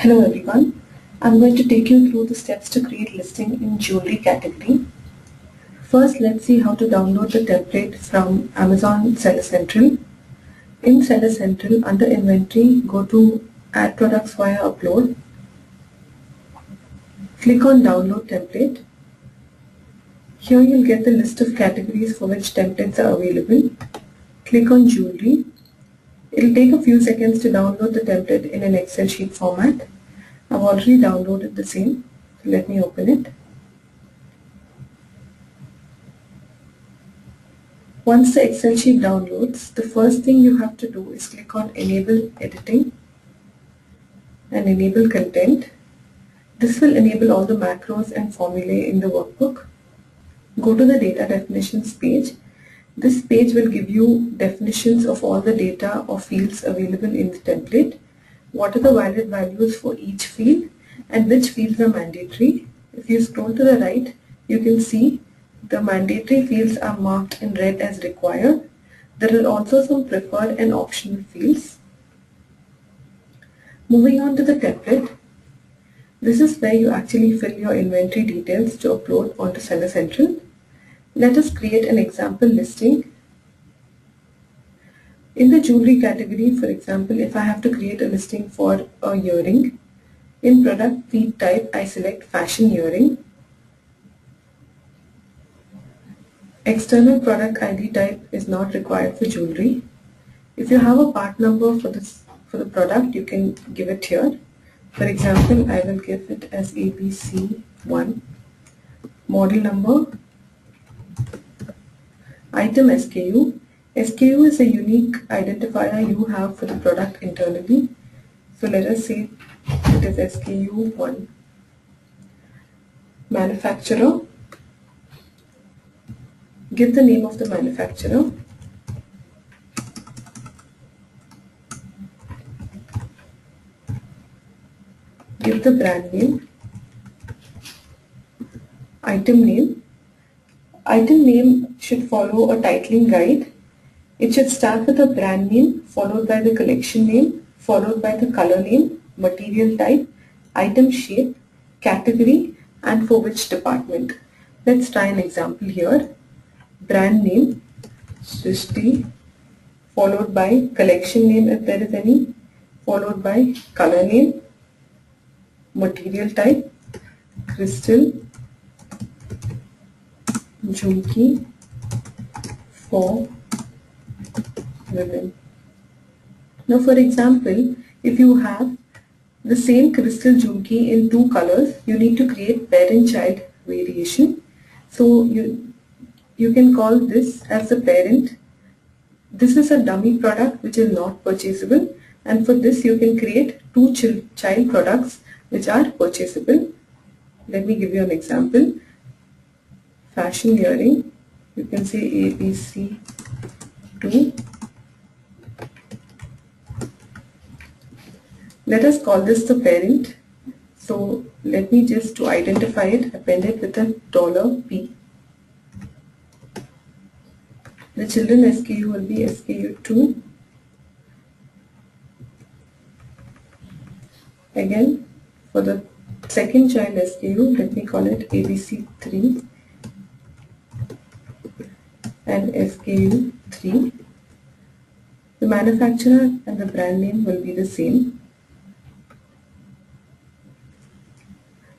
Hello everyone, I'm going to take you through the steps to create listing in jewelry category. First, let's see how to download the template from Amazon Seller Central. In Seller Central, under Inventory, go to Add Products via Upload. Click on Download Template. Here you'll get the list of categories for which templates are available. Click on Jewelry. It'll take a few seconds to download the template in an Excel sheet format. I've already downloaded the same, so let me open it. Once the Excel sheet downloads, the first thing you have to do is click on Enable Editing and Enable Content. This will enable all the macros and formulae in the workbook. Go to the Data Definitions page. This page will give you definitions of all the data or fields available in the template. What are the valid values for each field and which fields are mandatory. If you scroll to the right, you can see the mandatory fields are marked in red as required. There are also some preferred and optional fields. Moving on to the template, this is where you actually fill your inventory details to upload onto Seller Central. Let us create an example listing. In the jewelry category, for example, if I have to create a listing for a earring, in product feed type, I select fashion earring. External product ID type is not required for jewelry. If you have a part number for the product, you can give it here. For example, I will give it as ABC1. Model number, item SKU. SKU is a unique identifier you have for the product internally. So let us say it is SKU1. Manufacturer. Give the name of the manufacturer. Give the brand name. Item name. Item name should follow a titling guide. It should start with a brand name, followed by the collection name, followed by the color name, material type, item shape, category, and for which department. Let's try an example here. Brand name, Srishti, followed by collection name if there is any, followed by color name, material type, crystal, jhumki for women. Now for example, if you have the same crystal jhumki in two colors, you need to create parent-child variation. So you can call this as the parent. This is a dummy product which is not purchasable, and for this you can create two child products which are purchasable. Let me give you an example. Fashion earring, you can say ABC2. Let us call this the parent. So let me just, to identify it, append it with a $P. The children SKU will be SKU2. Again, for the second child SKU, let me call it ABC3 and SKU3. The manufacturer and the brand name will be the same.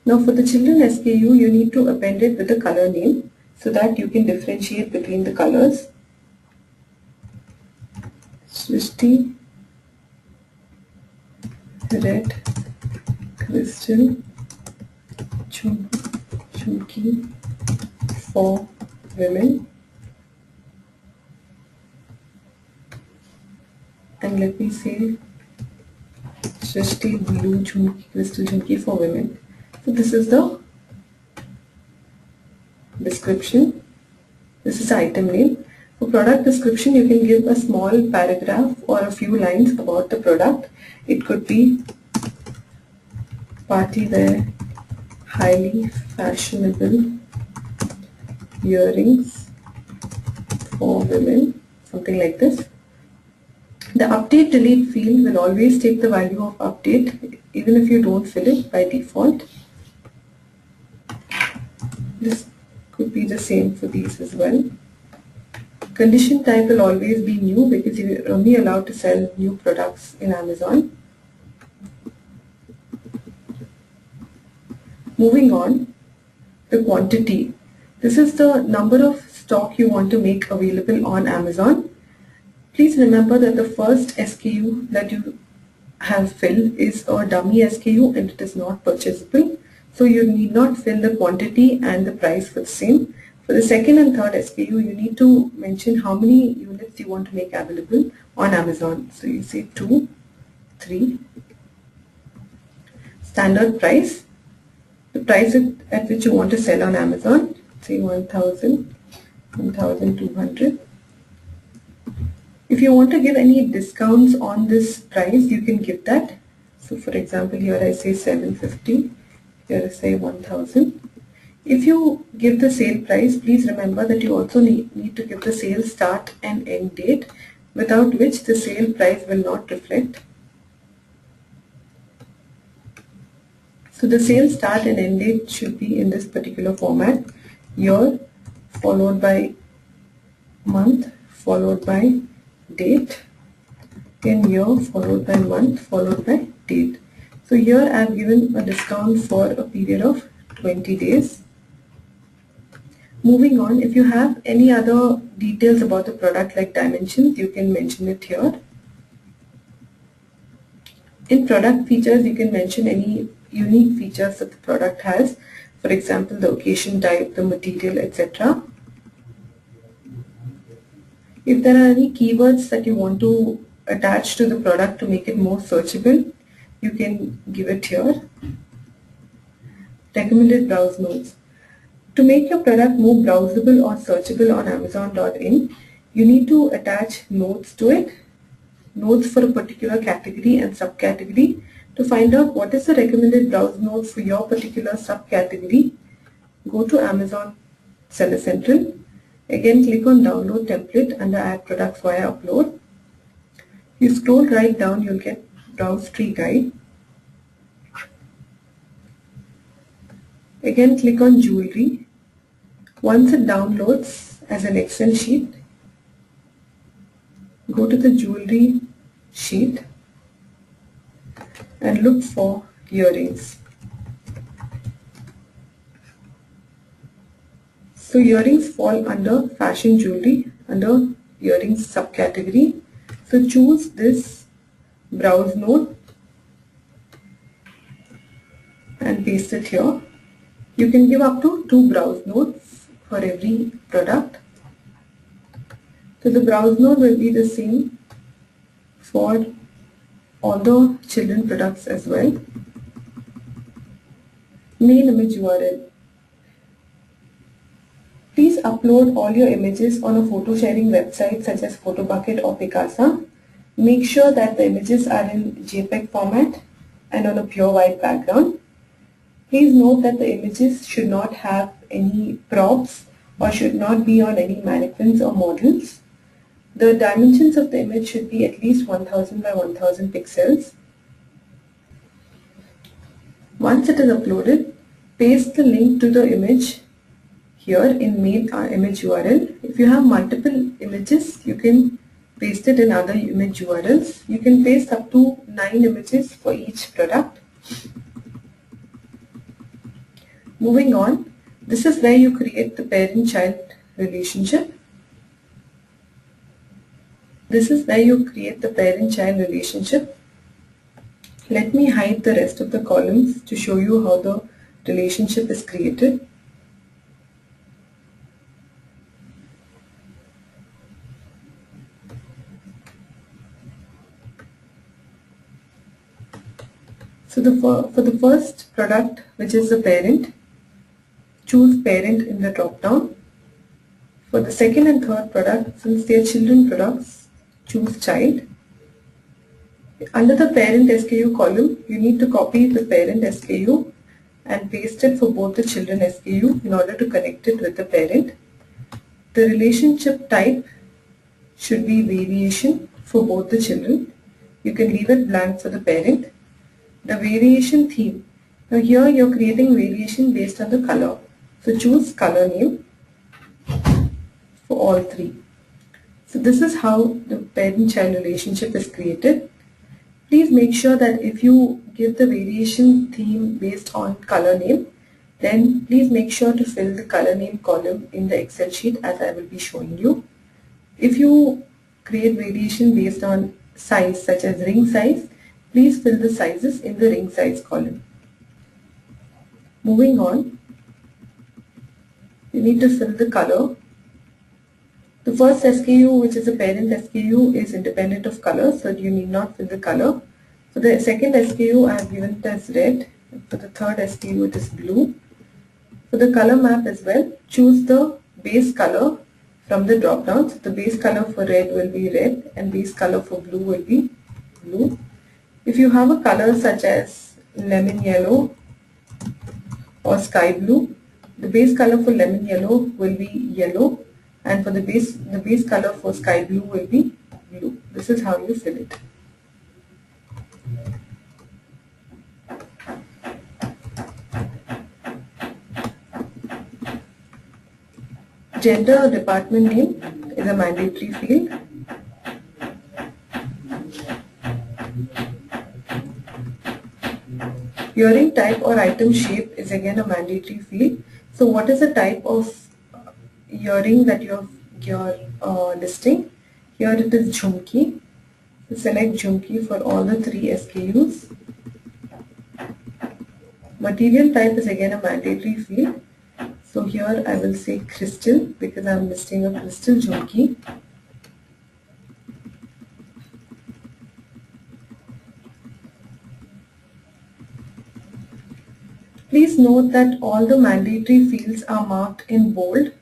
Now for the children SKU, you need to append it with a color name so that you can differentiate between the colors. Srishti, red, crystal, jhumki for women. And let me say Srishti blue jhumki, crystal jhumki for women. So this is the description. This is the item name. For product description, you can give a small paragraph or a few lines about the product. It could be party wear, highly fashionable earrings for women, something like this. The update delete field will always take the value of update even if you don't fill it by default. This could be the same for these as well. Condition type will always be new because you're only allowed to sell new products in Amazon. Moving on, the quantity. This is the number of stock you want to make available on Amazon. Please remember that the first SKU that you have filled is a dummy SKU and it is not purchasable. So you need not fill the quantity and the price for the same. For the second and third SKU, you need to mention how many units you want to make available on Amazon. So you say 2, 3. Standard price, the price at which you want to sell on Amazon, say 1,000, 1,200. If you want to give any discounts on this price, you can give that. So for example, here I say 750, here I say 1,000. If you give the sale price, please remember that you also need to give the sale start and end date, without which the sale price will not reflect. So the sale start and end date should be in this particular format: year followed by month followed by date, then year followed by month followed by date. So here I have given a discount for a period of 20 days. Moving on, if you have any other details about the product like dimensions, you can mention it here. In product features, you can mention any unique features that the product has. For example, the occasion type, the material, etc. If there are any keywords that you want to attach to the product to make it more searchable, you can give it here. Recommended browse nodes. To make your product more browsable or searchable on Amazon.in, you need to attach nodes to it, nodes for a particular category and subcategory. To find out what is the recommended browse nodes for your particular subcategory, go to Amazon Seller Central. Again, click on Download Template under Add Products via Upload. You scroll right down, you'll get Browse Tree Guide. Again, click on Jewelry. Once it downloads as an Excel sheet, go to the Jewelry sheet and look for earrings. So earrings fall under fashion jewelry, under earrings subcategory. So choose this browse node and paste it here. You can give up to 2 browse nodes for every product. So the browse node will be the same for all the children products as well. Main image URL. Please upload all your images on a photo sharing website such as PhotoBucket or Picasa. Make sure that the images are in JPEG format and on a pure white background. Please note that the images should not have any props or should not be on any mannequins or models. The dimensions of the image should be at least 1000 by 1000 pixels. Once it is uploaded, paste the link to the image here in main image URL. If you have multiple images, you can paste it in other image URLs. You can paste up to 9 images for each product. Moving on, this is where you create the parent-child relationship. This is where you create the parent-child relationship. Let me hide the rest of the columns to show you how the relationship is created. So for the first product, which is the parent, choose parent in the drop down. For the second and third product, since they are children products, choose child. Under the parent SKU column, you need to copy the parent SKU and paste it for both the children SKU in order to connect it with the parent. The relationship type should be variation for both the children. You can leave it blank for the parent. the variation theme. Now here you're creating variation based on the color. So choose color name for all three. So this is how the parent-child relationship is created. Please make sure that if you give the variation theme based on color name, then please make sure to fill the color name column in the Excel sheet as I will be showing you. If you create variation based on size such as ring size, please fill the sizes in the ring size column. Moving on, you need to fill the color. The first SKU, which is a parent SKU, is independent of color, so you need not fill the color. For the second SKU, I have given it as red. For the third SKU, it is blue. For the color map as well, choose the base color from the drop down. So the base color for red will be red and base color for blue will be blue. If you have a color such as lemon yellow or sky blue, the base color for lemon yellow will be yellow, and for the base color for sky blue will be blue. This is how you fill it. Gender or department name is a mandatory field. Earring type or item shape is again a mandatory field. So what is the type of earring that you're listing? Here it is jhumki. So select jhumki for all the three SKUs. Material type is again a mandatory field. So here I will say crystal because I am listing a crystal jhumki. Please note that all the mandatory fields are marked in bold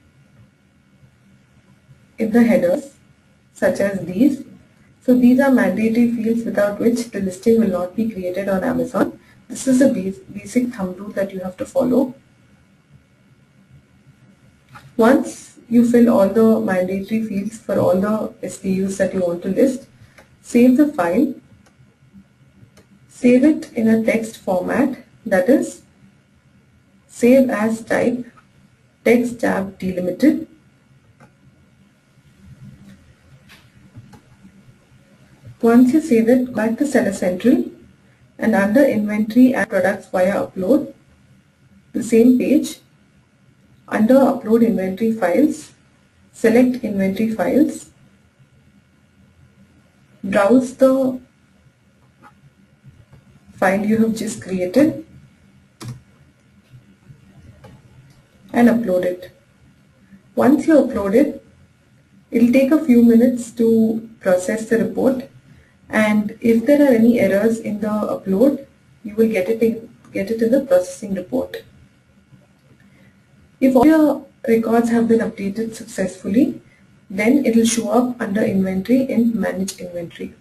in the headers, such as these. So these are mandatory fields without which the listing will not be created on Amazon. This is a basic thumb rule that you have to follow. Once you fill all the mandatory fields for all the SKUs that you want to list, save the file. Save it in a text format, that is, save as type, text tab delimited. Once you save it, go back to Seller Central and under Inventory and Products via Upload, the same page, under Upload Inventory Files, select Inventory Files, browse the file you have just created and upload it. Once you upload it, it will take a few minutes to process the report, and if there are any errors in the upload, you will get it in the processing report. If all your records have been updated successfully, then it will show up under Inventory in Manage Inventory.